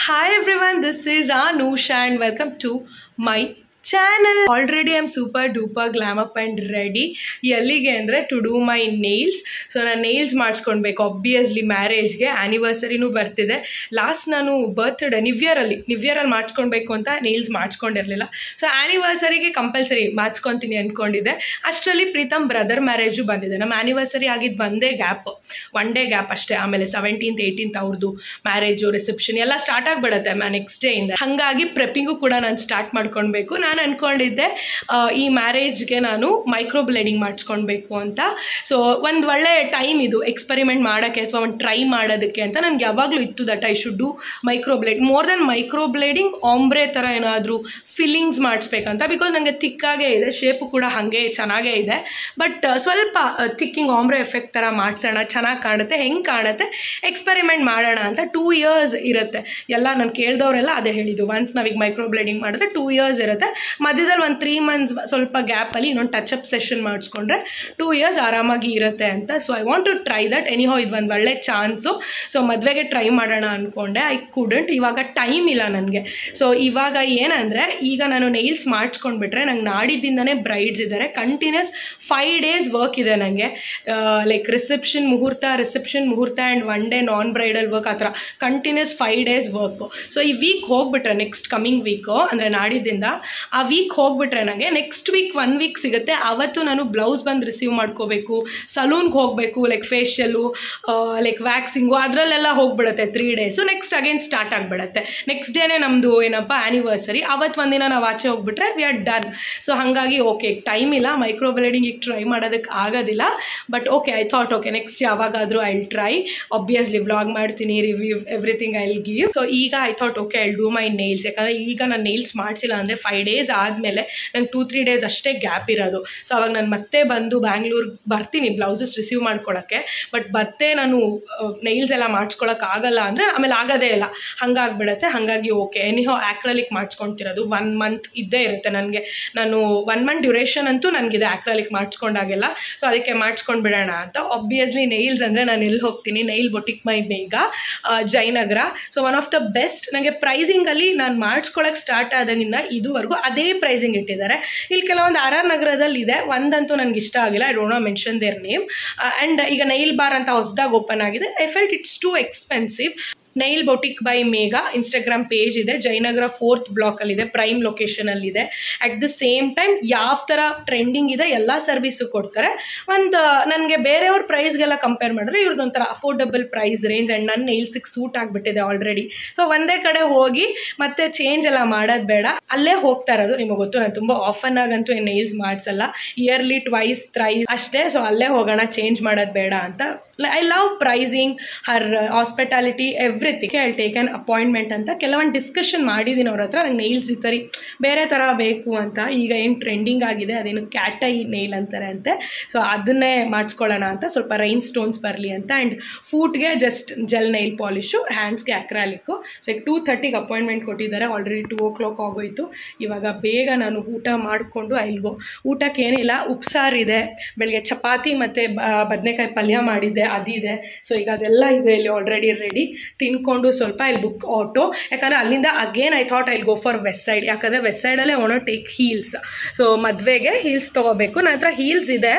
Hi everyone, this is Anusha and welcome to my channel. Already I'm super duper glam up and ready. Yellige andre to do my nails. So na nails ಮಾಡಿಸ್ಕೊಳ್ಬೇಕು obviously marriage ಗೆ anniversary ನು ಬರ್ತಿದೆ. Last ನಾನು birthday new year ಅಲ್ಲಿ ಮಾಡಿಸ್ಕೊಳ್ಬೇಕು ಅಂತ nails ಮಾಡಿಸ್ಕೊಂಡಿರಲಿಲ್ಲ. So anniversary ಗೆ compulsory ಮಾಡಿಸ್ಕೊಂತೀನಿ ಅನ್ಕೊಂಡಿದ್ದೆ. ಅಷ್ಟರಲ್ಲಿ Preetham brother marriage ಬಂದಿದೆ. ನಮ್ಮ anniversary ಆಗಿದ್ದು ಒಂದೇ ಗ್ಯಾಪ್, ಒನ್ ಡೇ ಗ್ಯಾಪ್ ಅಷ್ಟೇ. ಆಮೇಲೆ 17th 18th ಅವ್ರದ್ದು ಮ್ಯಾರೇಜ್ ರಿಸೆಪ್ಷನ್ ಎಲ್ಲ ಸ್ಟಾರ್ಟ್ ಆಗಿಬಿಡುತ್ತೆ ನೆಕ್ಸ್ಟ್ ಡೇ ಇಂದ. ಹಾಗಾಗಿ ಪ್ರೆಪ್ಪಿಂಗು ಕೂಡ ನಾನು ಸ್ಟಾರ್ಟ್ ಮಾಡ್ಕೊಳ್ಬೇಕು. ನಾನು ಅನ್ಕೊಂಡಿದ್ದೆ ಈ ಮ್ಯಾರೇಜ್ಗೆ ನಾನು ಮೈಕ್ರೋ ಬ್ಲೇಡಿಂಗ್ ಮಾಡಿಸ್ಕೊಳ್ಬೇಕು ಅಂತ. ಸೊ ಒಂದು ಒಳ್ಳೆ ಟೈಮ್ ಇದು ಎಕ್ಸ್ಪೆರಿಮೆಂಟ್ ಮಾಡೋಕ್ಕೆ ಅಥವಾ ಒಂದು ಟ್ರೈ ಮಾಡೋದಕ್ಕೆ ಅಂತ ನನಗೆ ಯಾವಾಗಲೂ ಇತ್ತು that I should do microblade. More than microblading ombre ಥರ ಏನಾದರೂ ಫಿಲ್ಲಿಂಗ್ಸ್ ಮಾಡಿಸ್ಬೇಕಂತ. ಬಿಕಾಸ್ ನನಗೆ ತಿಕ್ಕಾಗೇ ಇದೆ, ಶೇಪು ಕೂಡ ಹಾಗೆ ಚೆನ್ನಾಗೇ ಇದೆ. ಬಟ್ ಸ್ವಲ್ಪ ತಿಕ್ಕಿಂಗ್ ಆಂಬ್ರೆ ಎಫೆಕ್ಟ್ ಥರ ಮಾಡಿಸೋಣ, ಚೆನ್ನಾಗಿ ಕಾಣುತ್ತೆ, ಹೆಂಗೆ ಕಾಣುತ್ತೆ ಎಕ್ಸ್ಪೆರಿಮೆಂಟ್ ಮಾಡೋಣ ಅಂತ. 2 years ಇರುತ್ತೆ ಎಲ್ಲ. ನಾನು ಕೇಳಿದವರೆಲ್ಲ ಅದೇ ಹೇಳಿದ್ದು, ಒನ್ಸ್ ನಾವೀಗ ಮೈಕ್ರೋ ಬ್ಲೇಡಿಂಗ್ ಮಾಡಿದ್ರೆ 2 years ಇರುತ್ತೆ. ಮಧ್ಯದಲ್ಲಿ ಒಂದು 3 months ಸ್ವಲ್ಪ ಗ್ಯಾಪಲ್ಲಿ ಇನ್ನೊಂದು ಟಚಪ್ ಸೆಷನ್ ಮಾಡಿಸ್ಕೊಂಡ್ರೆ 2 years ಆರಾಮಾಗಿ ಇರುತ್ತೆ ಅಂತ. So I want to try that. Anyhow ಇದು ಒಂದು ಒಳ್ಳೆ ಚಾನ್ಸು. ಸೊ ಮದುವೆಗೆ ಟ್ರೈ ಮಾಡೋಣ ಅಂದ್ಕೊಂಡೆ. I couldn't. ಇವಾಗ ಟೈಮ್ ಇಲ್ಲ ನನಗೆ. ಸೊ ಇವಾಗ ಏನಂದರೆ, ಈಗ ನಾನು ನೈಲ್ಸ್ ಮಾಡಿಸ್ಕೊಂಡ್ಬಿಟ್ರೆ ನಂಗೆ ನಾಡಿದ್ದಿಂದನೇ ಬ್ರೈಡ್ಸ್ ಇದ್ದಾರೆ. ಕಂಟಿನ್ಯೂಸ್ 5 days ವರ್ಕ್ ಇದೆ ನನಗೆ. ಲೈಕ್ ರಿಸೆಪ್ಷನ್ ಮುಹೂರ್ತ and 1 day non bridal work, ಆ ಥರ ಕಂಟಿನ್ಯೂಸ್ 5 days ವರ್ಕು. ಸೊ ಈ ವೀಕ್ ಹೋಗ್ಬಿಟ್ರೆ, ನೆಕ್ಸ್ಟ್ ಕಮಿಂಗ್ ವೀಕು ಅಂದರೆ ನಾಡಿದ್ದಿಂದ ಆ ವೀಕ್ ಹೋಗ್ಬಿಟ್ರೆ ನನಗೆ ನೆಕ್ಸ್ಟ್ ವೀಕ್ 1 week ಸಿಗುತ್ತೆ. ಆವತ್ತು ನಾನು ಬ್ಲೌಸ್ ಬಂದು ರಿಸೀವ್ ಮಾಡ್ಕೋಬೇಕು, ಸಲೂನ್ಗೆ ಹೋಗಬೇಕು, ಲೈಕ್ ಫೇಶಿಯಲು, ಲೈಕ್ ವ್ಯಾಕ್ಸಿಂಗು, ಅದರಲ್ಲೆಲ್ಲ ಹೋಗ್ಬಿಡುತ್ತೆ 3 days. ನೆಕ್ಸ್ಟ್ ಅಗೇನ್ ಸ್ಟಾರ್ಟ್ ಆಗಿಬಿಡುತ್ತೆ. ನೆಕ್ಸ್ಟ್ ಡೇನೇ ನಮ್ಮದು ಏನಪ್ಪ ಆ್ಯನಿವರ್ಸರಿ. ಅವತ್ತು ಒಂದಿನ ನಾವು ಆಚೆ ಹೋಗ್ಬಿಟ್ರೆ ವಿ ಆರ್ ಡನ್. ಸೊ ಹಾಗಾಗಿ ಓಕೆ, ಟೈಮ್ ಇಲ್ಲ ಮೈಕ್ರೋ ಬ್ಲೇಡಿಂಗ್ ಈಗ ಟ್ರೈ ಮಾಡೋದಕ್ಕೆ ಆಗೋದಿಲ್ಲ. But okay, I thought okay next ಯಾವಾಗಾದರೂ I will try. Obviously vlog ಮಾಡ್ತೀನಿ, review everything I will give. So ಈಗ I thought okay I will do my nails. ಯಾಕಂದರೆ ಈಗ ನಾನು ನೇಲ್ಸ್ ಮಾಡಿಸಿಲ್ಲ ಅಂದರೆ 5 days ಆದಮೇಲೆ ನಂಗೆ 2-3 days ಅಷ್ಟೇ ಗ್ಯಾಪ್ ಇರೋದು. ಸೊ ಅವಾಗ ನಾನು ಮತ್ತೆ ಬಂದು ಬ್ಯಾಂಗ್ಳೂರ್ಗೆ ಬರ್ತೀನಿ ಬ್ಲೌಸಸ್ ರಿಸೀವ್ ಮಾಡ್ಕೊಳಕ್ಕೆ. ಬಟ್ ಮತ್ತೆ ನಾನು ನೈಲ್ಸ್ ಎಲ್ಲ ಮಾಡಿಸ್ಕೊಳಕ್ಕಾಗಲ್ಲ ಅಂದರೆ ಆಮೇಲೆ ಆಗೋದೇ ಇಲ್ಲ, ಹಂಗಾಗ್ಬಿಡುತ್ತೆ. ಹಾಗಾಗಿ ಓಕೆ ಎನಿಹೋ ಆ್ಯಕ್ರಲಿಕ್ ಮಾಡಿಸ್ಕೊಳ್ತಿರೋದು 1 month ಇದ್ದೇ ಇರುತ್ತೆ ನನಗೆ. ನಾನು 1 month ಡ್ಯೂರೇಷನ್ ಅಂತೂ ನನಗಿದೆ ಆ್ಯಕ್ರಲಿಕ್ ಮಾಡಿಸ್ಕೊಂಡಾಗೆಲ್ಲ. ಸೊ ಅದಕ್ಕೆ ಮಾಡಿಸ್ಕೊಂಡು ಬಿಡೋಣ ಅಂತ. ಆಬ್ವಿಯಸ್ಲಿ ನೈಲ್ಸ್ ಅಂದರೆ ನಾನು ಎಲ್ಲಿ ಹೋಗ್ತೀನಿ, nail boutique by Megha, Jayanagar. So one of the best. ನನಗೆ ಪ್ರೈಸಿಂಗಲ್ಲಿ ನಾನು ಮಾಡಿಸ್ಕೊಳಕ್ಕೆ ಸ್ಟಾರ್ಟ್ ಆದಾಗಿಂದ ಇದುವರೆಗೂ ಅದೇ ಪ್ರೈಸಿಂಗ್ ಇಟ್ಟಿದ್ದಾರೆ. ಇಲ್ಲಿ ಕೆಲವೊಂದು RR ನಗರದಲ್ಲಿ ಇದೆ, ಒಂದಂತೂ ನನಗೆ ಇಷ್ಟ ಆಗಿಲ್ಲ. I don't know mention their name. And ಈಗ ನೈಲ್ ಬಾರ್ ಅಂತ ಹೊಸದಾಗಿ ಓಪನ್ ಆಗಿದೆ. I felt it's too expensive. Nail boutique by Megha Instagram page ಇದೆ. ಜಯನಗರ 4th ಬ್ಲಾಕಲ್ಲಿದೆ, ಪ್ರೈಮ್ ಲೊಕೇಶನಲ್ಲಿದೆ. ಅಟ್ ದ ಸೇಮ್ ಟೈಮ್ ಯಾವ ಥರ ಟ್ರೆಂಡಿಂಗ್ ಇದೆ ಎಲ್ಲ ಸರ್ವಿಸು ಕೊಡ್ತಾರೆ. ಒಂದು ನನಗೆ ಬೇರೆಯವ್ರ ಪ್ರೈಸ್ಗೆಲ್ಲ ಕಂಪೇರ್ ಮಾಡಿದ್ರೆ ಇವ್ರದ್ದೊಂಥರ ಅಫೋರ್ಡಬಲ್ ಪ್ರೈಸ್ ರೇಂಜ್. ಆ್ಯಂಡ್ ನನ್ನ ನೈಲ್ಸಿಗೆ ಸೂಟ್ ಆಗಿಬಿಟ್ಟಿದೆ ಆಲ್ರೆಡಿ. ಸೊ ಒಂದೇ ಕಡೆ ಹೋಗಿ ಮತ್ತೆ ಚೇಂಜ್ ಎಲ್ಲ ಮಾಡೋದು ಬೇಡ, ಅಲ್ಲೇ ಹೋಗ್ತಾ ಇರೋದು. ನಿಮಗೆ ಗೊತ್ತು, ನಾನು ತುಂಬ ಆಫನ್ ಆಗಂತೂ ಏನು ನೈಲ್ಸ್ ಮಾಡಿಸಲ್ಲ, ಇಯರ್ಲಿ 2-3 ಅಷ್ಟೇ. ಸೊ ಅಲ್ಲೇ ಹೋಗೋಣ, ಚೇಂಜ್ ಮಾಡೋದು ಬೇಡ ಅಂತ. I love pricing, Har hospitality, everything. I take on appointment ಅಂತ ಕೆಲವೊಂದು ಡಿಸ್ಕಷನ್ ಮಾಡಿದ್ದೀನಿ ಅವ್ರ ಹತ್ರ. ನಂಗೆ ನೈಲ್ಸ್ ಈ ಥರ ಬೇರೆ ಥರ ಬೇಕು ಅಂತ. ಈಗ ಏನು ಟ್ರೆಂಡಿಂಗ್ ಆಗಿದೆ ಅದೇನು ಕ್ಯಾಟೈ ನೈಲ್ ಅಂತಾರೆ ಅಂತೆ. ಸೊ ಅದನ್ನೇ ಮಾಡಿಸ್ಕೊಳ್ಳೋಣ ಅಂತ, ಸ್ವಲ್ಪ ರೈನ್ ಸ್ಟೋನ್ಸ್ ಬರಲಿ ಅಂತ. ಆ್ಯಂಡ್ ಫೂಟ್ಗೆ ಜಸ್ಟ್ ಜೆಲ್ ನೈಲ್ ಪಾಲಿಶು, ಹ್ಯಾಂಡ್ಸ್ಗೆ ಅಕ್ರಾಲಿಕ್ಕು. ಸೊ ಈಗ 2:30ಗೆ ಅಪಾಯಿಂಟ್ಮೆಂಟ್ ಕೊಟ್ಟಿದ್ದಾರೆ. ಆಲ್ರೆಡಿ 2 o'clock ಆಗೋಯ್ತು. ಇವಾಗ ಬೇಗ ನಾನು ಊಟ ಮಾಡಿಕೊಂಡು ಐಲ್ಗೋ. ಊಟಕ್ಕೆ ಏನಿಲ್ಲ, ಉಪ್ಸಾರಿದೆ, ಬೆಳಗ್ಗೆ ಚಪಾತಿ ಮತ್ತು ಬದನೆಕಾಯಿ ಪಲ್ಯ ಮಾಡಿದ್ದೆ, ಅದಿದೆ. ಸೊ ಈಗ ಅದೆಲ್ಲ ಇದೆ ಇಲ್ಲಿ ಆಲ್ರೆಡಿ ರೆಡಿ. ತಿನ್ಕೊಂಡು ಸ್ವಲ್ಪ ಇಲ್ಲಿ ಬುಕ್ ಆಟೋ. ಯಾಕಂದರೆ ಅಲ್ಲಿಂದ again I thought I go for Westside. ಯಾಕಂದರೆ ವೆಸ್ಟ್ ಸೈಡಲ್ಲೇ ಒನ್ ಟೇಕ್ ಹೀಲ್ಸ್. ಸೊ ಮದುವೆಗೆ ಹೀಲ್ಸ್ ತೊಗೋಬೇಕು. ನನ್ನ ಹತ್ರ ಹೀಲ್ಸ್ ಇದೆ,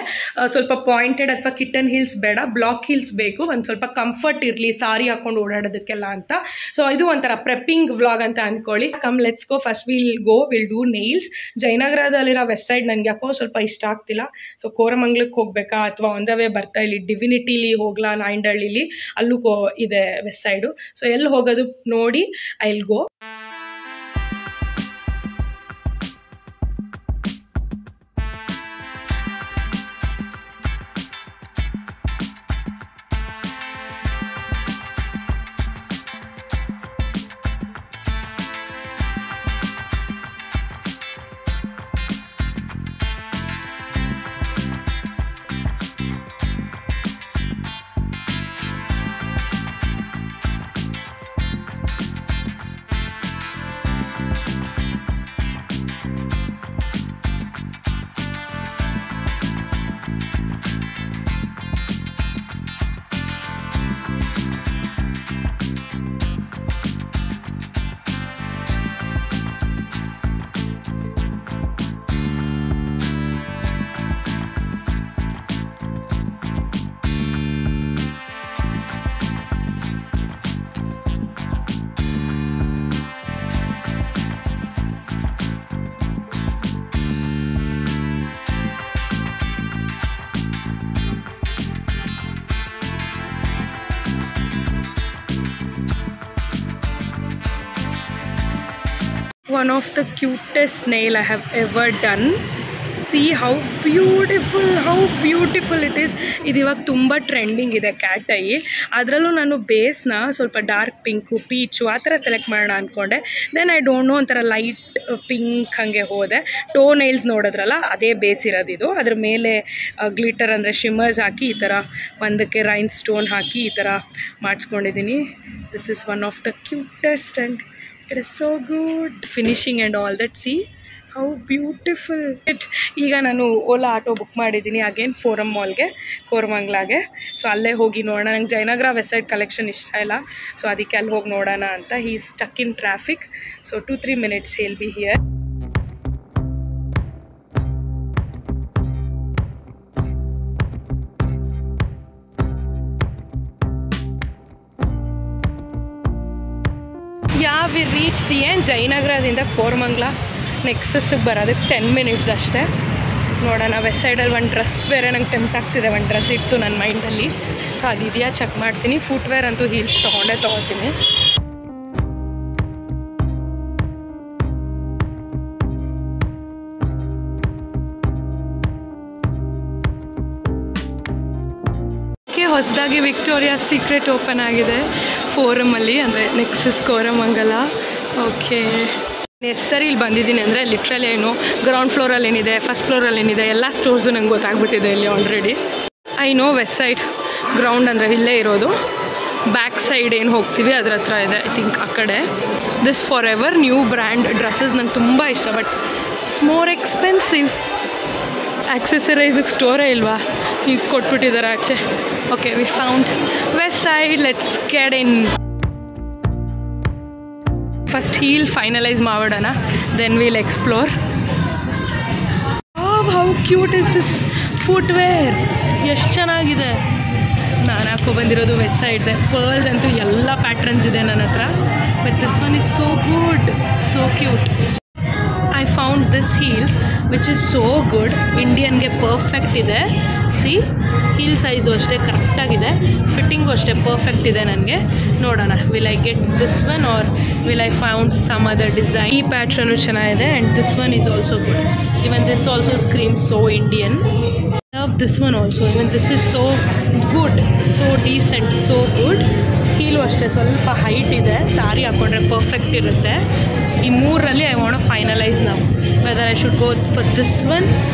ಸ್ವಲ್ಪ ಪಾಯಿಂಟೆಡ್ ಅಥವಾ ಕಿಟನ್ ಹೀಲ್ಸ್ ಬೇಡ, ಬ್ಲಾಕ್ ಹೀಲ್ಸ್ ಬೇಕು. ಒಂದು ಸ್ವಲ್ಪ ಕಂಫರ್ಟ್ ಇರಲಿ ಸಾರಿ ಹಾಕ್ಕೊಂಡು ಓಡಾಡೋದಕ್ಕೆಲ್ಲ ಅಂತ. ಸೊ ಇದು ಒಂಥರ ಪ್ರೆಪ್ಪಿಂಗ್ ವ್ಲಾಗ್ ಅಂತ ಅಂದ್ಕೊಳ್ಳಿ. Come let's go. First will do nails. ಜಯನಗರದಲ್ಲಿರೋ ವೆಸ್ಟ್ ಸೈಡ್ ನನಗೆ ಯಾಕೋ ಸ್ವಲ್ಪ ಇಷ್ಟ ಆಗ್ತಿಲ್ಲ. ಸೊ ಕೋರಮಂಗ್ಲಕ್ಕೆ ಹೋಗ್ಬೇಕಾ ಅಥವಾ ಆನ್ ದ ವೇ ಬರ್ತಾ ಇಲ್ಲಿ ಡಿವಿನಿಟಿಲಿ ಹೋಗ್ಲಾ, ನಾಯಂಡಹಳ್ಳಿಲಿ ಅಲ್ಲೂ ಇದೆ ವೆಸ್ಟ್ ಸೈಡು. ಸೊ ಎಲ್ಲಿ ಹೋಗೋದು ನೋಡಿ I will go. One of the cutest nail I have ever done. See how beautiful it is. ಇದು ಇವಾಗ ತುಂಬ ಟ್ರೆಂಡಿಂಗ್ ಇದೆ ಕ್ಯಾಟ್ ಐ. ಅದರಲ್ಲೂ ನಾನು ಬೇಸ್ನ ಸ್ವಲ್ಪ ಡಾರ್ಕ್ ಪಿಂಕು ಪೀಚು ಆ ಥರ ಸೆಲೆಕ್ಟ್ ಮಾಡೋಣ ಅಂದ್ಕೊಂಡೆ. ದೆನ್ ಐ ಡೋಂಟ್ ನೋ ಒಂಥರ ಲೈಟ್ ಪಿಂಕ್ ಹಾಗೆ ಹೋದೆ. ಟೋ ನೈಲ್ಸ್ ನೋಡಿದ್ರಲ್ಲ ಅದೇ ಬೇಸ್ ಇರೋದಿದು. ಅದ್ರ ಮೇಲೆ ಗ್ಲಿಟರ್ ಅಂದರೆ ಶಿಮ್ಮರ್ಸ್ ಹಾಕಿ ಈ ಥರ ಒಂದಕ್ಕೆ ರೈನ್ ಸ್ಟೋನ್ ಹಾಕಿ ಈ ಥರ ಮಾಡಿಸ್ಕೊಂಡಿದ್ದೀನಿ. This is one of the cutest and it is so good finishing and all that. See how beautiful it. ಈಗ ನಾನು ಓಲಾ ಆಟೋ ಬುಕ್ ಮಾಡಿದ್ದೀನಿ ಅಗೇನ್ ಫೋರಮ್ ಮಾಲ್ಗೆ ಕೋರಮಂಗ್ಲಾಗೆ. ಸೊ ಅಲ್ಲೇ ಹೋಗಿ ನೋಡೋಣ. ನಂಗೆ ಜಯನಗರ ವೆಸ್ಟ್ ಸೈಡ್ ಕಲೆಕ್ಷನ್ ಇಷ್ಟ ಇಲ್ಲ, ಸೊ ಅದಕ್ಕೆ ಅಲ್ಲಿ ಹೋಗಿ ನೋಡೋಣ ಅಂತ. He is stuck in traffic, so 2-3 minutes he'll be here. V reached ಏನು ಜಯನಗರದಿಂದ ಕೋರಮಂಗ್ಲ ನೆಕ್ಸಸ್ಸಿಗೆ ಬರೋದಕ್ಕೆ 10 minutes ಅಷ್ಟೇ. ನೋಡೋಣ. ವೆಸ್ಟ್ ಸೈಡಲ್ಲಿ ಒಂದು ಡ್ರೆಸ್ ಬೇರೆ ನಂಗೆ ಟೆಂಪ್ಟ್ ಆಗ್ತಿದೆ. ಒಂದು ಡ್ರೆಸ್ ಇತ್ತು ನನ್ನ ಮೈಂಡಲ್ಲಿ, ಸೊ ಅದಿದೆಯಾ ಚೆಕ್ ಮಾಡ್ತೀನಿ. ಫುಟ್ವೇರ್ ಅಂತೂ ಹೀಲ್ಸ್ ತೊಗೊಳ್ತೀನಿ. ಹೊಸದಾಗಿ ವಿಕ್ಟೋರಿಯಾಸ್ ಸೀಕ್ರೆಟ್ ಓಪನ್ ಆಗಿದೆ ಫೋರಮಲ್ಲಿ, ಅಂದರೆ ನೆಕ್ಸಸ್ ಕೋರಮಂಗಲ. ಓಕೆ, ಸರಿ ಇಲ್ಲಿ ಬಂದಿದ್ದೀನಿ ಅಂದರೆ ಲಿಟ್ರಲಿ ಏನು ಗ್ರೌಂಡ್ ಫ್ಲೋರಲ್ಲಿ ಏನಿದೆ, ಫಸ್ಟ್ ಫ್ಲೋರಲ್ಲಿ ಏನಿದೆ, ಎಲ್ಲ ಸ್ಟೋರ್ಸು ನಂಗೆ ಗೊತ್ತಾಗ್ಬಿಟ್ಟಿದೆ ಇಲ್ಲಿ already. I know Westside ground ಅಂದರೆ ಇಲ್ಲೇ ಇರೋದು. ಬ್ಯಾಕ್ ಸೈಡ್ ಏನು ಹೋಗ್ತೀವಿ ಅದ್ರ ಹತ್ರ ಇದೆ ಐ ಥಿಂಕ್ ಆ ಕಡೆ. This Forever New brand dresses ನಂಗೆ ತುಂಬ ಇಷ್ಟ, ಬಟ್ ಇಟ್ಸ್ ಮೋರ್ ಎಕ್ಸ್ಪೆನ್ಸಿವ್. ಆಕ್ಸೆಸರೈಸಿಗೆ ಸ್ಟೋರೇ ಇಲ್ವಾ, ಈಗ ಕೊಟ್ಬಿಟ್ಟಿದ್ದಾರೆ ಆಚೆ. Okay, we found Westside. Let's get in. First heel finalise ಮಾಡೋಣ, then will explore. How cute is this footwear, ಎಷ್ಟು ಚೆನ್ನಾಗಿದೆ. ನಾನು ಹಾಕೊಬಂದಿರೋದು ವೆಸ್ಟ್ ಸೈಡ್ದೆ. ಪರ್ಲ್ಸ್ ಅಂತೂ ಎಲ್ಲ ಪ್ಯಾಟ್ರನ್ಸ್ ಇದೆ ನನ್ನ ಹತ್ರ, but this one is so good, so cute. I found this heels which is so good. ಇಂಡಿಯನ್ಗೆ ಪರ್ಫೆಕ್ಟ್ ಇದೆ. ಸಿ ಹೀಲ್ ಸೈಜು ಅಷ್ಟೇ ಕರೆಕ್ಟಾಗಿದೆ, ಫಿಟ್ಟಿಂಗು ಅಷ್ಟೇ ಪರ್ಫೆಕ್ಟ್ ಇದೆ ನನಗೆ. ನೋಡೋಣ, will I get this one or will I found some other design. ಈ pattern ಚೆನ್ನಾಗಿದೆ and this one is also good. Even this also screams so Indian. Love this one also. Even this is so good, so decent, so good. Heel ಅಷ್ಟೇ ಸ್ವಲ್ಪ height ಇದೆ, ಸಾರಿ ಹಾಕ್ಕೊಂಡ್ರೆ perfect ಇರುತ್ತೆ. ಈ ಮೂರಲ್ಲಿ I want to finalize ನಾವು whether I should go for this one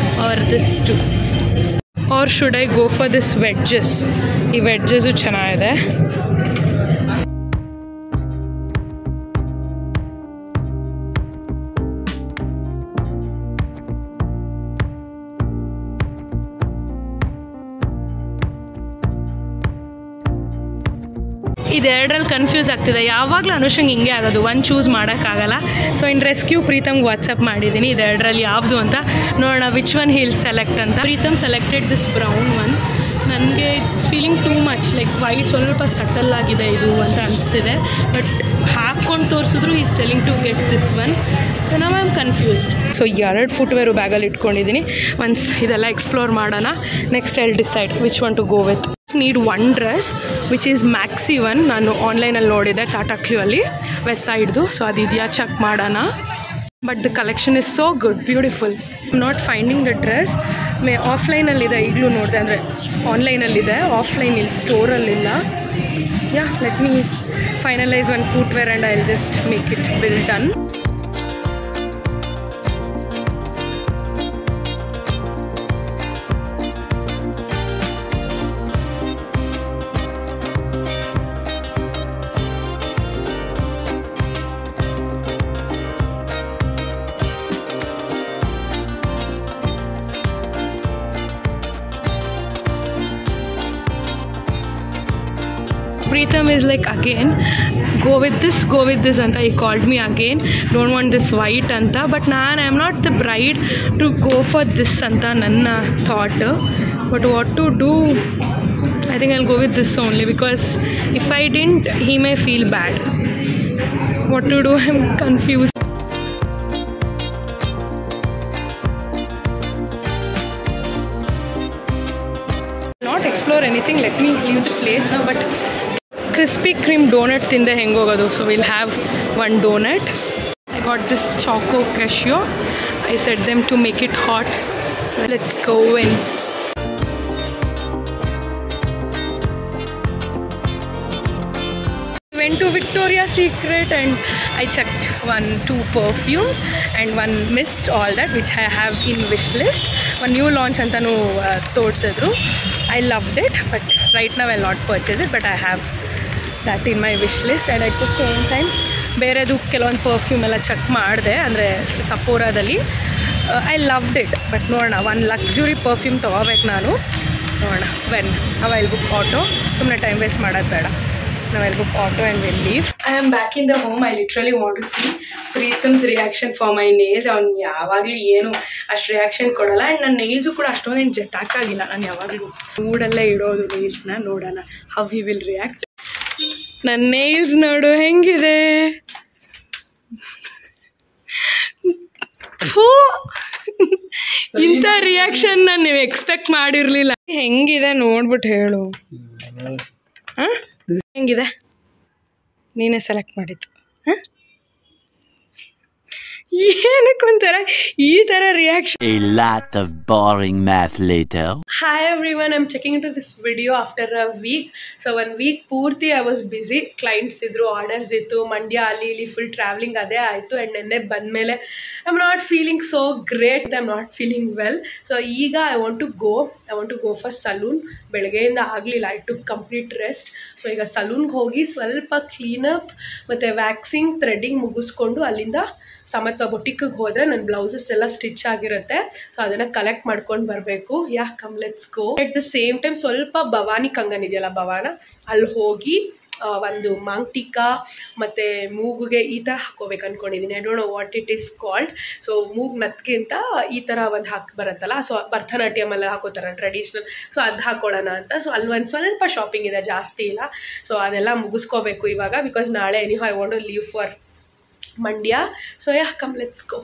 or this two, or should I go for this wedges. ಈ wedges ಚೆನ್ನಾಗಿದೆ. ಇದೆರಡರಲ್ಲಿ ಕನ್ಫ್ಯೂಸ್ ಆಗ್ತಿದೆ. ಯಾವಾಗಲೂ ಅನುಷಂಗೆ ಹಿಂಗೆ ಆಗೋದು, ಒಂದು ಚೂಸ್ ಮಾಡೋಕ್ಕಾಗಲ್ಲ. ಸೊ ಇನ್ ರೆಸ್ಕ್ಯೂ ಪ್ರೀತಮ್ಗೆ ವಾಟ್ಸಪ್ ಮಾಡಿದ್ದೀನಿ ಇದೆರಡರಲ್ಲಿ ಯಾವುದು ಅಂತ. ನೋಡೋಣ ವಿಚ್ ಒನ್ ಹೀಲ್ ಸೆಲೆಕ್ಟ್ ಅಂತ. Pritham selected this brown one. ನನಗೆ it's feeling too much like white, ಸ್ವಲ್ಪ ಸಟಲ್ ಆಗಿದೆ ಇದು ಅಂತ ಅನಿಸ್ತಿದೆ. ಬಟ್ ಹಾಕ್ಕೊಂಡು ತೋರಿಸಿದ್ರು is telling to get this one. So ನಾವು I am confused. So 2 footwear ಬ್ಯಾಗಲ್ಲಿ ಇಟ್ಕೊಂಡಿದ್ದೀನಿ. ಒನ್ಸ್ ಇದೆಲ್ಲ ಎಕ್ಸ್ಪ್ಲೋರ್ ಮಾಡೋಣ, next I'll decide which one to go with. Need one dress which is maxi one. ನಾನು ಆನ್ಲೈನಲ್ಲಿ ನೋಡಿದೆ ಟಾಟಾ ಕ್ಲೂಯಲ್ಲಿ ವೆಸ್ಟ್ ಸೈಡ್ದು. ಸೊ ಅದಿದೆಯಾ ಚೆಕ್ ಮಾಡೋಣ. But the collection is so good, beautiful. Not finding the dress. ಆಫ್ಲೈನಲ್ಲಿದೆ, ಈಗಲೂ ನೋಡಿದೆ, ಅಂದರೆ ಆನ್ಲೈನಲ್ಲಿದೆ, ಆಫ್ಲೈನ್ ಇಲ್ಲಿ ಸ್ಟೋರಲ್ಲಿಲ್ಲ. Yeah, let me finalise one footwear and I will just make it bill done. Pritham is like, again, go with this anta. He called me again, don't want this white anta. But I am not the bride to go for this anta nanna thought. But what to do? I think I'll go with this only, because if I didn't, he may feel bad. What to do? I'm confused. Not explore anything, let me leave the place now. But Krispy Kreme donut tinde hengogodu, so we'll have one donut. I got this choco cashew. I set them to make it hot. Let's go in. Went to Victoria's Secret and I checked 1-2 perfumes and one mist, all that, which I have in wish list. One new launch antanu todsidru. I loved it, but right now I'll not purchase it, but I have that in my wish list. And at the same time ಬೇರೆದು ಕೆಲವೊಂದು perfume ಎಲ್ಲ check ಮಾಡಿದೆ, ಅಂದರೆ ಸಫೋರಾದಲ್ಲಿ. I loved it, but ನೋಡೋಣ, ಒಂದು luxury perfume ತೊಗೋಬೇಕು ನಾನು. ನೋಡೋಣ when I will book auto. ಸುಮ್ಮನೆ ಟೈಮ್ ವೇಸ್ಟ್ ಮಾಡೋದು ಬೇಡ. Now I'll book auto and we'll leave. I am back in the home. I literally want to see Preetham's reaction for my nails. ಅವನು ಯಾವಾಗಲೂ ಏನು ಅಷ್ಟು ರಿಯಾಕ್ಷನ್ ಕೊಡಲ್ಲ. And ನನ್ನ ನೇಲ್ಸು ಕೂಡ ಅಷ್ಟೊಂದೇನು ಜಟಾಕಾಗಿಲ್ಲ. ನಾನು ಯಾವಾಗಲೂ ಮೂಡಲ್ಲೇ ಇಡೋದು ನೇಲ್ಸ್ನ. ನೋಡೋಣ ಹೌ ಹಿ ವಿಲ್ ರಿಯಾಕ್ಟ್. ನನ್ನ ನೇಲ್ಸ್ ನೋಡು ಹೆಂಗಿದೆ. ಇಂಥ ರಿಯಾಕ್ಷನ್ ನಾನು ನೀವು ಎಕ್ಸ್ಪೆಕ್ಟ್ ಮಾಡಿರಲಿಲ್ಲ. ಹೆಂಗಿದೆ ನೋಡ್ಬಿಟ್ಟು ಹೇಳು. ಹಾಂ ಹೆಂಗಿದೆ? ನೀನೇ ಸೆಲೆಕ್ಟ್ ಮಾಡಿದ್ದು. ಹಾಂ ಏನಕ್ಕೆ ಒಂಥರ ಈ ಥರ reaction. A lot of boring math later. Hi everyone, I'm checking into this video after a week. So 1 week ಪೂರ್ತಿ I was busy. ಕ್ಲೈಂಟ್ಸ್ ಇದ್ರು, ಆರ್ಡರ್ಸ್ ಇತ್ತು, ಮಂಡ್ಯ ಅಲ್ಲಿ ಇಲ್ಲಿ ಫುಲ್ ಟ್ರಾವೆಲಿಂಗ್ ಅದೇ ಆಯಿತು. ಆ್ಯಂಡ್ ನೆನ್ನೆ ಬಂದಮೇಲೆ I am not feeling so great, I am not feeling well. So ಈಗ I want to go for salon. ಬೆಳಗ್ಗೆಯಿಂದ ಆಗಲಿಲ್ಲ, I took complete rest. So ಈಗ ಸಲೂನ್ಗೆ ಹೋಗಿ ಸ್ವಲ್ಪ ಕ್ಲೀನಪ್ ಮತ್ತು ವ್ಯಾಕ್ಸಿಂಗ್, ಥ್ರೆಡ್ಡಿಂಗ್ ಮುಗಿಸ್ಕೊಂಡು ಅಲ್ಲಿಂದ ಸಮತ್ವ ಬೊಟಿಕ್ಗೆ ಹೋದರೆ ನನ್ನ ಬ್ಲೌಸಸ್ ಎಲ್ಲ ಸ್ಟಿಚ್ ಆಗಿರುತ್ತೆ. ಸೊ ಅದನ್ನು ಕಲೆಕ್ಟ್ ಮಾಡ್ಕೊಂಡು ಬರಬೇಕು. Come let's go. At the same time ಸ್ವಲ್ಪ ಭವಾನಿ ಕಂಗನ್ ಇದೆಯಲ್ಲ, ಭವಾನ, ಅಲ್ಲಿ ಹೋಗಿ ಒಂದು ಮಾಂಗ್ಟಿಕಾ ಮತ್ತು ಮೂಗುಗೆ ಈ ಥರ ಹಾಕೋಬೇಕು ಅಂದ್ಕೊಂಡಿದ್ದೀನಿ. I don't know what it is called. So ಮೂಗು ನತ್ಗಿಂತ ಈ ಥರ ಒಂದು ಬರುತ್ತಲ್ಲ, ಸೊ ಭರತನಾಟ್ಯಮೆಲ್ಲ ಹಾಕೋತಾರೆ ಟ್ರೆಡಿಷ್ನಲ್, ಸೊ ಅದು ಹಾಕೊಳ್ಳೋಣ ಅಂತ. ಸೊ ಅಲ್ಲಿ ಒಂದು ಸ್ವಲ್ಪ ಶಾಪಿಂಗ್ ಇದೆ, ಜಾಸ್ತಿ ಇಲ್ಲ. ಸೊ ಅದೆಲ್ಲ ಮುಗಿಸ್ಕೋಬೇಕು ಇವಾಗ, ಬಿಕಾಸ್ ನಾಳೆ anyhow I want to leave for Mandya. So come let's go.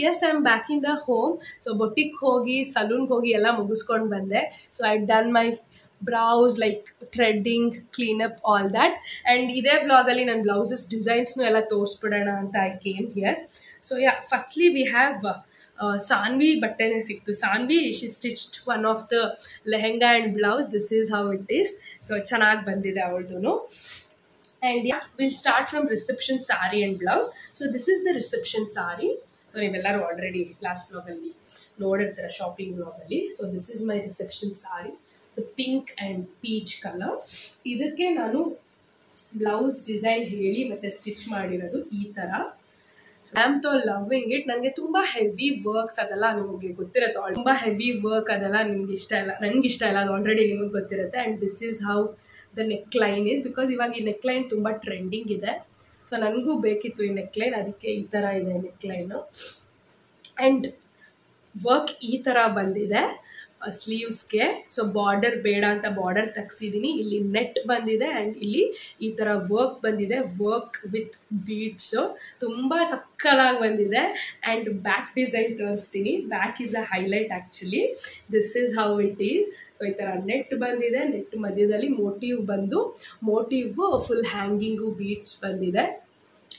Yes, I'm back in the home. So boutique hogi, saloon hogi ella mugiskond bande. So I done my brows, like threading, clean up, all that. And ide vlog alli nan blouses designs nu ella torsbidana anta I came here. So firstly we have Sanvi battene siktu. Sanvi, she stitched one of the lehenga and blouse. This is how it is. So chanag bandide avalduno. And we'll start from reception saree and blouse. So this is the reception saree. So ನೀವೆಲ್ಲರೂ already last ಬ್ಲಾಗಲ್ಲಿ ನೋಡಿರ್ತೀರ, shopping ಬ್ಲಾಗಲ್ಲಿ. So this is my reception sari, the pink and peach colour. ಇದಕ್ಕೆ ನಾನು blouse design ಹೇಳಿ ಮತ್ತು stitch ಮಾಡಿರೋದು ಈ ಥರ. ಸೊ ಐ ಆಮ್ ತೋ ಲವ್ವಿಂಗ್ ಇಟ್. ನನಗೆ ತುಂಬ ಹೆವಿ ವರ್ಕ್ಸ್ ಅದೆಲ್ಲ ನಿಮಗೆ ಗೊತ್ತಿರುತ್ತೆ, ತುಂಬ ಹೆವಿ ವರ್ಕ್ ಅದೆಲ್ಲ ನಿಮ್ಗೆ ಇಷ್ಟ ಇಲ್ಲ, ನನಗೆ ಇಷ್ಟ ಇಲ್ಲ, ಅದು ಆಲ್ರೆಡಿ ನಿಮಗೆ ಗೊತ್ತಿರುತ್ತೆ. And this is how the neck line is, because ಇವಾಗ ಈ ನೆಕ್ ಲೈನ್ ತುಂಬ ಟ್ರೆಂಡಿಂಗ್ ಇದೆ. ಸೊ ನನಗೂ ಬೇಕಿತ್ತು ಈ ನೆಕ್ಲೈನ್, ಅದಕ್ಕೆ ಈ ಥರ ಇದೆ ನೆಕ್ಲೈನು. ಆ್ಯಂಡ್ ವರ್ಕ್ ಈ ಥರ ಬಂದಿದೆ ಸ್ಲೀವ್ಸ್ಗೆ. ಸೊ ಬಾರ್ಡರ್ ಬೇಡ ಅಂತ ಬಾರ್ಡರ್ ತೆಗ್ಸಿದ್ದೀನಿ. ಇಲ್ಲಿ ನೆಟ್ ಬಂದಿದೆ ಆ್ಯಂಡ್ ಇಲ್ಲಿ ಈ ಥರ ವರ್ಕ್ ಬಂದಿದೆ, ವರ್ಕ್ ವಿತ್ ಬೀಡ್ಸು. ತುಂಬ ಸಕ್ಕಲಾಗಿ ಬಂದಿದೆ. ಆ್ಯಂಡ್ ಬ್ಯಾಕ್ ಡಿಸೈನ್ ತೋರಿಸ್ತೀನಿ. Back is a highlight actually. This is how it is. So ಈ ಥರ ನೆಟ್ ಬಂದಿದೆ, ನೆಟ್ ಮಧ್ಯದಲ್ಲಿ ಮೋಟಿವ್ ಬಂದು, ಮೋಟಿವ್ ಫುಲ್ ಹ್ಯಾಂಗಿಂಗು ಬೀಡ್ಸ್ ಬಂದಿದೆ.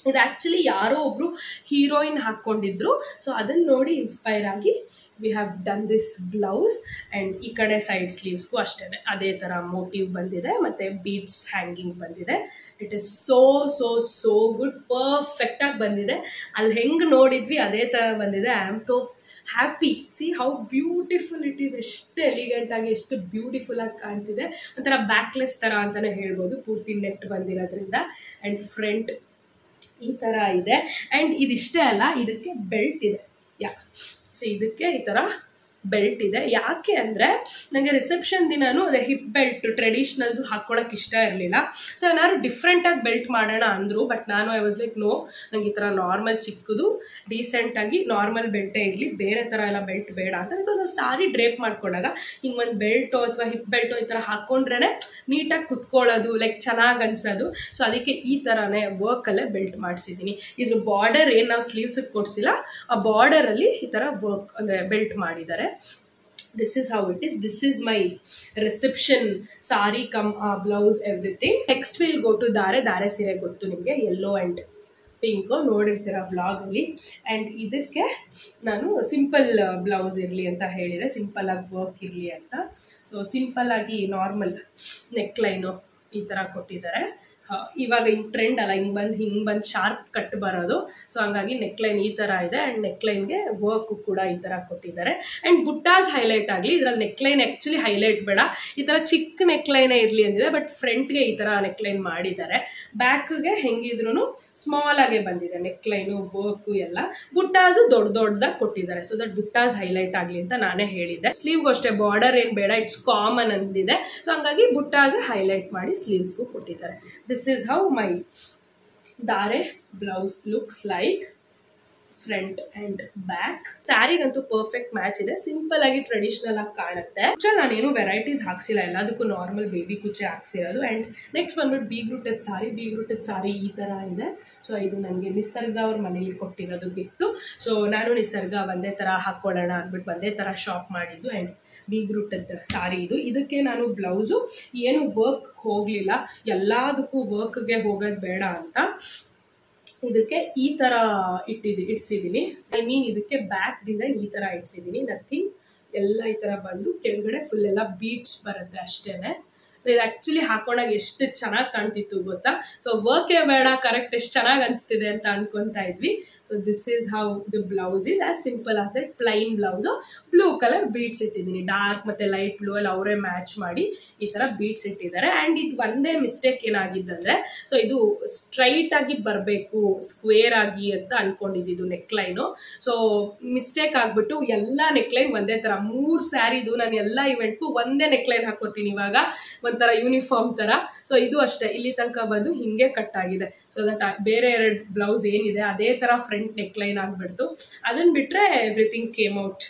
ಇದು ಆ್ಯಕ್ಚುಲಿ ಯಾರೋ ಒಬ್ಬರು ಹೀರೋಯಿನ್ ಹಾಕ್ಕೊಂಡಿದ್ರು. ಸೊ ಅದನ್ನು ನೋಡಿ ಇನ್ಸ್ಪೈರ್ ಆಗಿ we have done this blouse. And ಈ ಕಡೆ ಸೈಡ್ ಸ್ಲೀವ್ಸ್ಗೂ ಅಷ್ಟೇ ಅದೇ ಥರ ಮೋಟಿವ್ ಬಂದಿದೆ ಮತ್ತು ಬೀಡ್ಸ್ ಹ್ಯಾಂಗಿಂಗ್ ಬಂದಿದೆ. It is so so so good, ಪರ್ಫೆಕ್ಟಾಗಿ ಬಂದಿದೆ. ಅಲ್ಲಿ ಹೆಂಗೆ ನೋಡಿದ್ವಿ ಅದೇ ಥರ ಬಂದಿದೆ. ಐ ಆಮ್ ತೋ happy. C how beautiful it is. ಎಷ್ಟು ಎಲಿಗೆಂಟಾಗಿ, ಎಷ್ಟು ಬ್ಯೂಟಿಫುಲ್ಲಾಗಿ ಕಾಣ್ತಿದೆ. ಒಂಥರ ಬ್ಯಾಕ್ಲೆಸ್ ಥರ ಅಂತಲೇ ಹೇಳ್ಬೋದು, ಪೂರ್ತಿ ನೆಟ್ ಬಂದಿರೋದ್ರಿಂದ. ಆ್ಯಂಡ್ ಫ್ರಂಟ್ ಈ ಥರ ಇದೆ. ಆ್ಯಂಡ್ ಇದಿಷ್ಟೇ ಅಲ್ಲ, ಇದಕ್ಕೆ ಬೆಲ್ಟ್ ಇದೆ. ಸೊ ಇದಕ್ಕೆ ಈ ಥರ ಬೆಲ್ಟ್ ಇದೆ. ಯಾಕೆ ಅಂದರೆ ನನಗೆ ರಿಸೆಪ್ಷನ್ ದಿನವೂ ಅದೇ ಹಿಪ್ ಬೆಲ್ಟ್ ಟ್ರೆಡಿಷ್ನಲ್ದು ಹಾಕ್ಕೊಳ್ಳೋಕೆ ಇಷ್ಟ ಇರಲಿಲ್ಲ. ಸೊ ಏನಾದ್ರು ಡಿಫ್ರೆಂಟಾಗಿ ಬೆಲ್ಟ್ ಮಾಡೋಣ ಅಂದರು, ಬಟ್ ನಾನು ಐ ವಾಸ್ ಲೈಕ್ ನೋ, ನನಗೆ ಈ ಥರ ನಾರ್ಮಲ್ ಚಿಕ್ಕದು ಡೀಸೆಂಟಾಗಿ ನಾರ್ಮಲ್ ಬೆಲ್ಟೇ ಇರಲಿ, ಬೇರೆ ಥರ ಎಲ್ಲ ಬೆಲ್ಟ್ ಬೇಡ ಅಂತ. ಬಿಕಾಸ್ ನಾವು ಸಾರಿ ಡ್ರೇಪ್ ಮಾಡ್ಕೊಂಡಾಗ ಹಿಂಗೆ ಒಂದು ಬೆಲ್ಟು ಅಥವಾ ಹಿಪ್ ಬೆಲ್ಟು ಈ ಥರ ಹಾಕ್ಕೊಂಡ್ರೇ ನೀಟಾಗಿ ಕುತ್ಕೊಳ್ಳೋದು, ಲೈಕ್ ಚೆನ್ನಾಗಿ ಅನ್ಸೋದು. ಸೊ ಅದಕ್ಕೆ ಈ ಥರನೇ ವರ್ಕಲ್ಲೇ ಬೆಲ್ಟ್ ಮಾಡಿಸಿದ್ದೀನಿ. ಇದ್ರ ಬಾರ್ಡರ್ ಏನು ನಾವು ಸ್ಲೀವ್ಸಿಗೆ ಕೊಡಿಸಿಲ್ಲ, ಆ ಬಾರ್ಡರಲ್ಲಿ ಈ ಥರ ವರ್ಕ್ ಅಂದರೆ ಬೆಲ್ಟ್ ಮಾಡಿದ್ದಾರೆ. This is how it is. This is my reception sari come blouse everything. Next we'll go to ಧಾರೆ ಸೀರೆ ಗೊತ್ತು ನಿಮಗೆ, ಯೆಲ್ಲೋ ಆ್ಯಂಡ್ ಪಿಂಕು ನೋಡಿರ್ತೀರ ವ್ಲಾಗಲ್ಲಿ. ಆ್ಯಂಡ್ ಇದಕ್ಕೆ ನಾನು ಸಿಂಪಲ್ ಬ್ಲೌಸ್ ಇರಲಿ ಅಂತ ಹೇಳಿದೆ, ಸಿಂಪಲಾಗಿ ವರ್ಕ್ ಇರಲಿ ಅಂತ. ಸೊ ಸಿಂಪಲ್ಲಾಗಿ ನಾರ್ಮಲ್ ನೆಕ್ಲೈನು ಈ ಥರ ಕೊಟ್ಟಿದ್ದಾರೆ. ಇವಾಗ ಹಿಂಗೆ ಟ್ರೆಂಡ್ ಅಲ್ಲ, ಹಿಂಗೆ ಬಂದು ಶಾರ್ಪ್ ಕಟ್ ಬರೋದು. ಸೊ ಹಂಗಾಗಿ ನೆಕ್ಲೈನ್ ಈ ಥರ ಇದೆ ಆ್ಯಂಡ್ ನೆಕ್ಲೈನ್ಗೆ ವರ್ಕು ಕೂಡ ಈ ಥರ ಕೊಟ್ಟಿದ್ದಾರೆ. ಆ್ಯಂಡ್ ಬುಟ್ಟಾಸ್ ಹೈಲೈಟ್ ಆಗಲಿ, ಇದರಲ್ಲಿ ನೆಕ್ಲೈನ್ ಆ್ಯಕ್ಚುಲಿ ಹೈಲೈಟ್ ಬೇಡ, ಈ ಥರ ಚಿಕ್ಕ ನೆಕ್ಲೈನೇ ಇರಲಿ ಅಂದಿದೆ, ಬಟ್ ಫ್ರಂಟ್ಗೆ ಈ ಥರ ನೆಕ್ಲೈನ್ ಮಾಡಿದ್ದಾರೆ. ಬ್ಯಾಕ್ಗೆ ಹೆಂಗಿದ್ರು ಸ್ಮಾಲ್ ಆಗೇ ಬಂದಿದೆ ನೆಕ್ಲೈನು, ವರ್ಕು ಎಲ್ಲ. ಬುಟ್ಟಾಸು ದೊಡ್ಡದಾಗಿ ಕೊಟ್ಟಿದ್ದಾರೆ, ಸೊ ದಟ್ ಬುಟ್ಟಾಸ್ ಹೈಲೈಟ್ ಆಗಲಿ ಅಂತ ನಾನೇ ಹೇಳಿದ್ದೆ. ಸ್ಲೀವ್ಗೂ ಅಷ್ಟೇ ಬಾರ್ಡರ್ ಏನು ಬೇಡ, ಇಟ್ಸ್ ಕಾಮನ್ ಅಂದಿದೆ. ಸೊ ಹಂಗಾಗಿ ಬುಟ್ಟಾಸ್ ಹೈಲೈಟ್ ಮಾಡಿ ಸ್ಲೀವ್ಸ್ಗೂ ಕೊಟ್ಟಿದ್ದಾರೆ. This is how my ಧಾರೆ blouse looks like front and back. ಸ್ಯಾರಿಗಂತೂ ಪರ್ಫೆಕ್ಟ್ ಮ್ಯಾಚ್ ಇದೆ, ಸಿಂಪಲ್ ಆಗಿ ಟ್ರೆಡಿಷ್ನಲ್ ಆಗಿ ಕಾಣುತ್ತೆ. ಕುಚ್ಚ ನಾನೇನು ವೆರೈಟೀಸ್ ಹಾಕ್ಸಿಲ್ಲ, ಎಲ್ಲದಕ್ಕೂ ನಾರ್ಮಲ್ ಬೇಬಿ ಕುಚ್ಚೆ ಹಾಕ್ಸಿರೋದು. ಆ್ಯಂಡ್ ನೆಕ್ಸ್ಟ್ ಬಂದ್ಬಿಟ್ಟು ಬೀಗ್ರೂಟೆಡ್ ಸಾರಿ ಈ ಥರ ಇದೆ. ಸೊ ಇದು ನನಗೆ ನಿಸರ್ಗ ಅವ್ರ ಮನೇಲಿ ಕೊಟ್ಟಿರೋದು ಗಿಫ್ಟು. ಸೊ ನಾನು ನಿಸರ್ಗ ಒಂದೇ ಥರ ಹಾಕ್ಕೊಳ್ಳೋಣ ಅಂದ್ಬಿಟ್ಟು ಒಂದೇ ಥರ ಶಾಪ್ ಮಾಡಿದ್ದು. ಆ್ಯಂಡ್ ಬೀಗ್ರೂಟೆಡ್ ಸಾರಿ ಇದು. ಇದಕ್ಕೆ ನಾನು ಬ್ಲೌಸು ಏನು ವರ್ಕ್ ಹೋಗಲಿಲ್ಲ, ಎಲ್ಲದಕ್ಕೂ ವರ್ಕ್ಗೆ ಹೋಗೋದು ಬೇಡ ಅಂತ ಇದಕ್ಕೆ ಈ ಥರ ಇಡ್ಸಿದ್ದೀನಿ. ಐ ಮೀನ್ ಇದಕ್ಕೆ ಬ್ಯಾಕ್ ಡಿಸೈನ್ ಈ ಥರ ಇಡ್ಸಿದ್ದೀನಿ. ನಥಿಂಗ್, ಎಲ್ಲ ಈ ಥರ ಬಂದು ಕೆಳಗಡೆ ಫುಲ್ ಎಲ್ಲ ಬೀಟ್ಸ್ ಬರುತ್ತೆ ಅಷ್ಟೇ. ಇದು ಆ್ಯಕ್ಚುಲಿ ಹಾಕೊಂಡಾಗ ಎಷ್ಟು ಚೆನ್ನಾಗಿ ಕಾಣ್ತಿತ್ತು ಗೊತ್ತಾ. ಸೊ ವರ್ಕೇ ಬೇಡ, ಕರೆಕ್ಟ್ ಎಷ್ಟು ಚೆನ್ನಾಗಿ ಅನಿಸ್ತಿದೆ ಅಂತ ಅನ್ಕೊತಾ ಇದ್ವಿ. So this is how the blouse is, as simple as that. Plain blouse, blue colour beads ಇಟ್ಟಿದ್ದೀನಿ, ಡಾರ್ಕ್ ಮತ್ತು ಲೈಟ್ ಬ್ಲೂ ಅಲ್ಲಿ ಅವರೇ ಮ್ಯಾಚ್ ಮಾಡಿ ಈ ಥರ ಬೀಟ್ಸ್ ಇಟ್ಟಿದ್ದಾರೆ. ಆ್ಯಂಡ್ ಇದು ಒಂದೇ ಮಿಸ್ಟೇಕ್ ಏನಾಗಿದ್ದಂದರೆ, ಸೊ ಇದು ಸ್ಟ್ರೈಟಾಗಿ ಬರಬೇಕು ಸ್ಕ್ವೇರ್ ಆಗಿ ಅಂತ ಅಂದ್ಕೊಂಡಿದ್ದು ನೆಕ್ಲೈನು. ಸೊ ಮಿಸ್ಟೇಕ್ ಆಗಿಬಿಟ್ಟು ಎಲ್ಲ ನೆಕ್ಲೈನ್ ಒಂದೇ ಥರ, 3 ಸ್ಯಾರಿದು ನಾನು ಎಲ್ಲ ಇವೆಂಟ್ಗೂ ಒಂದೇ ನೆಕ್ಲೈನ್ ಹಾಕೋತೀನಿ ಇವಾಗ, ಒಂಥರ ಯೂನಿಫಾರ್ಮ್ ಥರ. ಸೊ ಇದು ಅಷ್ಟೇ, ಇಲ್ಲಿ ತನಕ ಬಂದು ಹಿಂಗೆ ಕಟ್ ಆಗಿದೆ. ಸೊ ದಟ್ ಬೇರೆ 2 ಬ್ಲೌಸ್ ಏನಿದೆ ಅದೇ ಥರ ಫ್ರಂಟ್ ನೆಕ್ಲೈನ್ ಆಗಿಬಿಡ್ತು. ಅದನ್ನು ಬಿಟ್ಟರೆ ಎವ್ರಿಥಿಂಗ್ ಕೇಮ್ ಔಟ್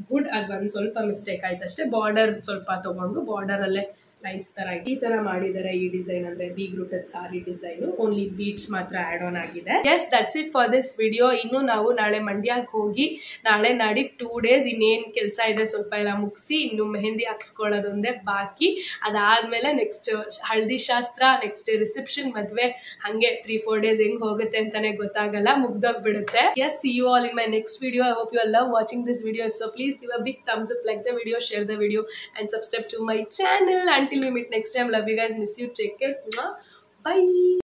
ಗುಡ್. ಅದು ಒಂದು ಸ್ವಲ್ಪ ಮಿಸ್ಟೇಕ್ ಆಯ್ತು ಅಷ್ಟೇ. ಬಾರ್ಡರ್ ಸ್ವಲ್ಪ ತೊಗೊಂಡು ಬಾರ್ಡರಲ್ಲೇ ಲೈನ್ಸ್ ಥರ ಈ ಥರ ಮಾಡಿದ್ದಾರೆ. ಈ ಡಿಸೈನ್ ಅಂದರೆ ಬೀಗ್ರೂಟೆಡ್ ಸಾರಿ ಡಿಸೈನು, ಓನ್ಲಿ ಬೀಟ್ಸ್ ಮಾತ್ರ ಆ್ಯಡ್ ಆನ್ ಆಗಿದೆ. Yes, that's it for this video. ಇನ್ನು ನಾವು ನಾಳೆ ಮಂಡ್ಯಕ್ಕೆ ಹೋಗಿ ನಾಳೆ ನಾಡಿದ್ದು 2 days ಇನ್ನೇನು ಕೆಲಸ ಇದೆ ಸ್ವಲ್ಪ ಎಲ್ಲ ಮುಗಿಸಿ ಇನ್ನು ಮೆಹಂದಿ ಹಾಕ್ಸ್ಕೊಳ್ಳೋದೊಂದೇ ಬಾಕಿ. ಅದಾದಮೇಲೆ ನೆಕ್ಸ್ಟ್ ಹಳದಿ ಶಾಸ್ತ್ರ, ನೆಕ್ಸ್ಟ್ ರಿಸೆಪ್ಷನ್, ಮದುವೆ, ಹಾಗೆ 3-4 days ಹೆಂಗೆ ಹೋಗುತ್ತೆ ಅಂತಲೇ ಗೊತ್ತಾಗಲ್ಲ, ಮುಗ್ದೋಗ್ಬಿಡುತ್ತೆ. Yes, see you all in my next video. I hope you all love watching this video. If so, please give a big thumbs up, like the video, share the video and subscribe to my channel. Until we meet next time, love you guys, miss you, take care, bye.